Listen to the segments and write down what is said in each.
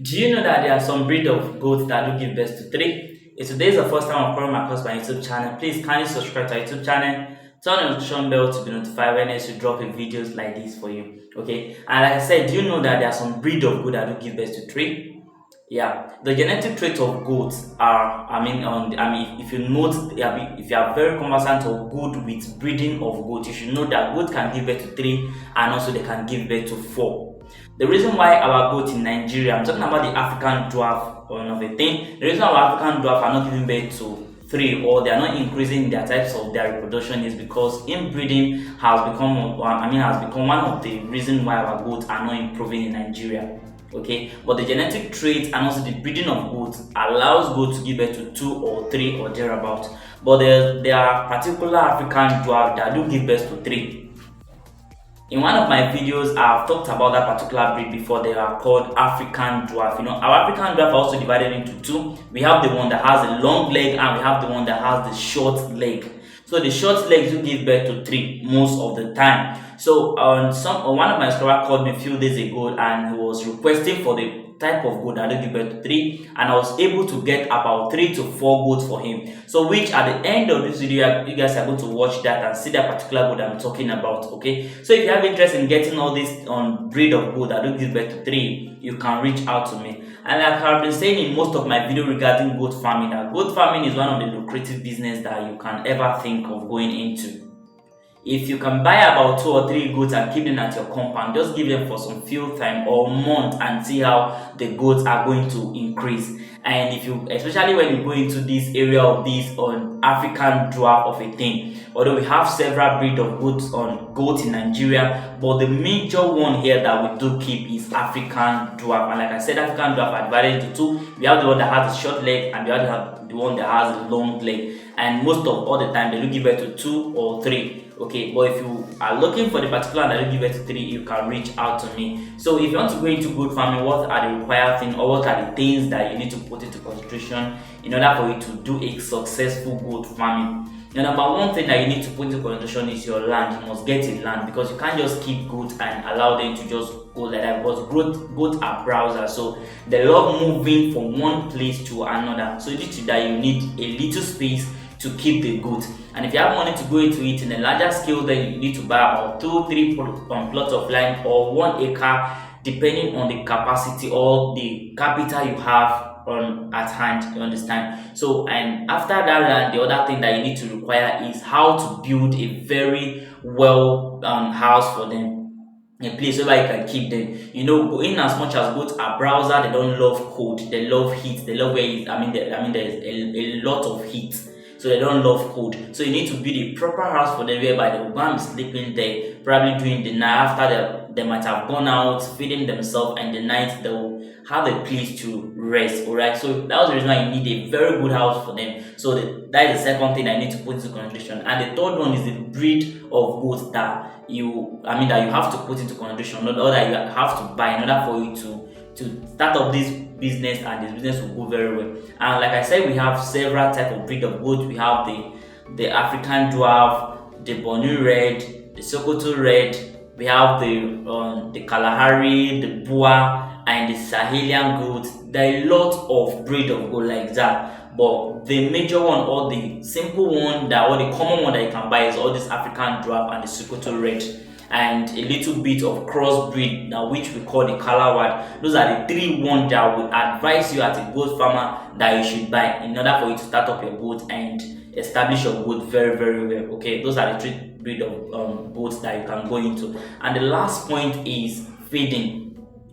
Do you know that there are some breed of goats that do give birth to three? If today is the first time I'm coming across my YouTube channel, please kindly subscribe to our YouTube channel, turn on the notification bell to be notified when I drop a videos like this for you. Okay, and like I said, do you know that there are some breed of goat that do give birth to three? Yeah, the genetic traits of goats are, if you note, yeah, if you are very conversant or good with breeding of goats, you should know that goats can give birth to three and also they can give birth to four. The reason why our goats in Nigeria, I'm talking about the African dwarf or of a thing, the reason why our African dwarf are not giving birth to three or they are not increasing their types of their reproduction is because inbreeding has become one of the reasons why our goats are not improving in Nigeria. Okay, but the genetic traits and also the breeding of goats allows goats to give birth to two or three or thereabout. But there are particular African dwarf that do give birth to three. In one of my videos, I've talked about that particular breed before. They are called African dwarf. You know, our African dwarf are also divided into two. We have the one that has a long leg and we have the one that has the short leg. So the short legs do give birth to three most of the time. So one of my subscribers called me a few days ago and he was requesting for the type of goat that do give birth to three, and I was able to get about 3 to 4 goats for him. So which at the end of this video, you guys are going to watch that and see that particular goat I'm talking about. Okay, so if you have interest in getting all this breed of goat that do give birth to three, you can reach out to me. And like I've been saying in most of my video regarding goat farming, that goat farming is one of the lucrative business that you can ever think of going into. If you can buy about 2 or 3 goats and keep them at your compound, just give them for some few time or month and see how the goats are going to increase. And if you, especially when you go into this area of this on African dwarf of a thing, although we have several breed of goats in Nigeria, but the major one here that we do keep is African dwarf. And like I said, African dwarf are divided into two. We have the one that has a short leg and we have the one that has a long leg. And most of all the time they do give birth to 2 or 3. Okay, but if you are looking for the particular that will give birth to 3, you can reach out to me. So if you want to go into goat farming, what are the required things or what are the things that you need to put into consideration in order for you to do a successful goat farming? The number one thing that you need to put into consideration is your land. You must get a land because you can't just keep goats and allow them to just go like that, because goats are browsers, so they love moving from one place to another. So due to that, you need a little space to keep the goat. And if you have money to go into it in a larger scale, then you need to buy about 2-3 plots of land or 1 acre, depending on the capacity or the capital you have on at hand. You understand? So, and after that land, the other thing that you need to require is how to build a very well house for them, a place where you can keep them. You know, in as much as goats are browser, they don't love cold, they love heat, they love where there's a lot of heat, so they don't love cold. So you need to build a proper house for them whereby they will go and be sleeping there, probably during the night after they might have gone out feeding themselves, and the night they will have a place to rest. Alright, so that was the reason why you need a very good house for them. So that is the second thing I need to put into consideration. And the third one is the breed of goats that you have to put into consideration, or that you have to buy in order for you to start up this business, and this business will go very well. And like I said, we have several types of breed of goats. We have the African dwarf, the Bornu red, the Sokoto red. We have the Kalahari, the Boa, and the Sahelian goat. There are a lot of breed of goat like that. But the major one or the simple one or the common one that you can buy is all this African dwarf and the Sokoto red, and a little bit of crossbreed, now which we call the Kalawad. Those are the 3 ones that would advise you as a goat farmer that you should buy in order for you to start up your goat and establish your goat very, very well. Okay, those are the 3 breed of goats that you can go into. And the last point is feeding.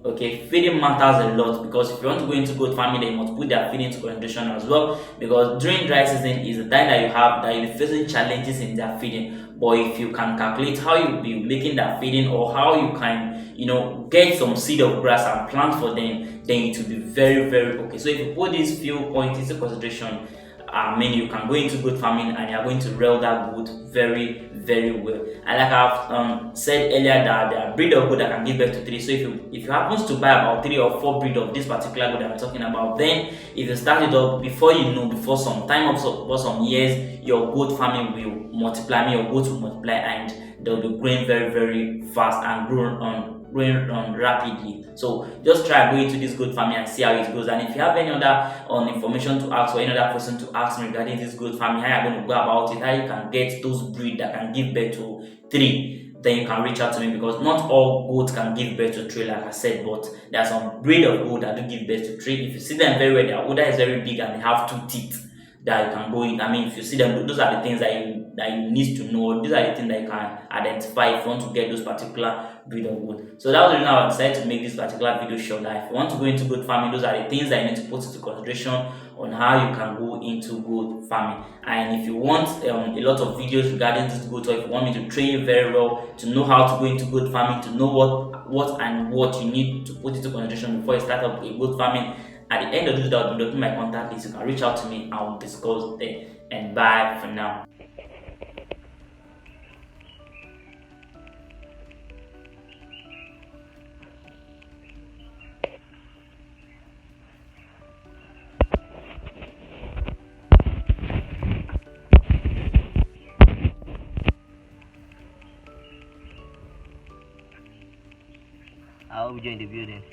Okay, feeding matters a lot, because if you want to go into goat farming, they must put their feeding into consideration as well, because during dry season is the time that you'll be facing challenges in their feeding. But if you can calculate how you'll be making that feeding, or how you can get some seed of grass and plant for them, then it will be very, very okay. So if you put these few points into consideration, you can go into goat farming and you're going to rear that goat very, very well. And like I've said earlier, that there are breed of goat that can give birth to 3. So if you happen to buy about 3 or 4 breed of this particular goat that I'm talking about, then if you start it up, before some time or some years, your goat farming will multiply. Your goats will multiply and they'll be growing very, very fast and growing rapidly. So just try go into this goat farming and see how it goes. And if you have any other information to ask or any other person to ask me regarding this goat farming, how you're going to go about it, how you can get those breed that can give birth to three, then you can reach out to me, because not all goats can give birth to three, like I said, but there are some breed of goat that do give birth to three. If you see them very well, their odor is very big and they have two teeth that you can go in. I mean, if you see them, those are the things that you need to know. These are the things that you can identify if you want to get those particular breed of goat. So that was the reason I decided to make this particular video short. That if you want to go into goat farming, those are the things that you need to put into consideration on how you can go into goat farming. And if you want a lot of videos regarding this goat, or if you want me to train you very well to know how to go into goat farming, to know what you need to put into consideration before you start up a goat farming, at the end of this video, I'll be looking my contact list. You can reach out to me. I'll discuss there. And bye for now. I will join the building.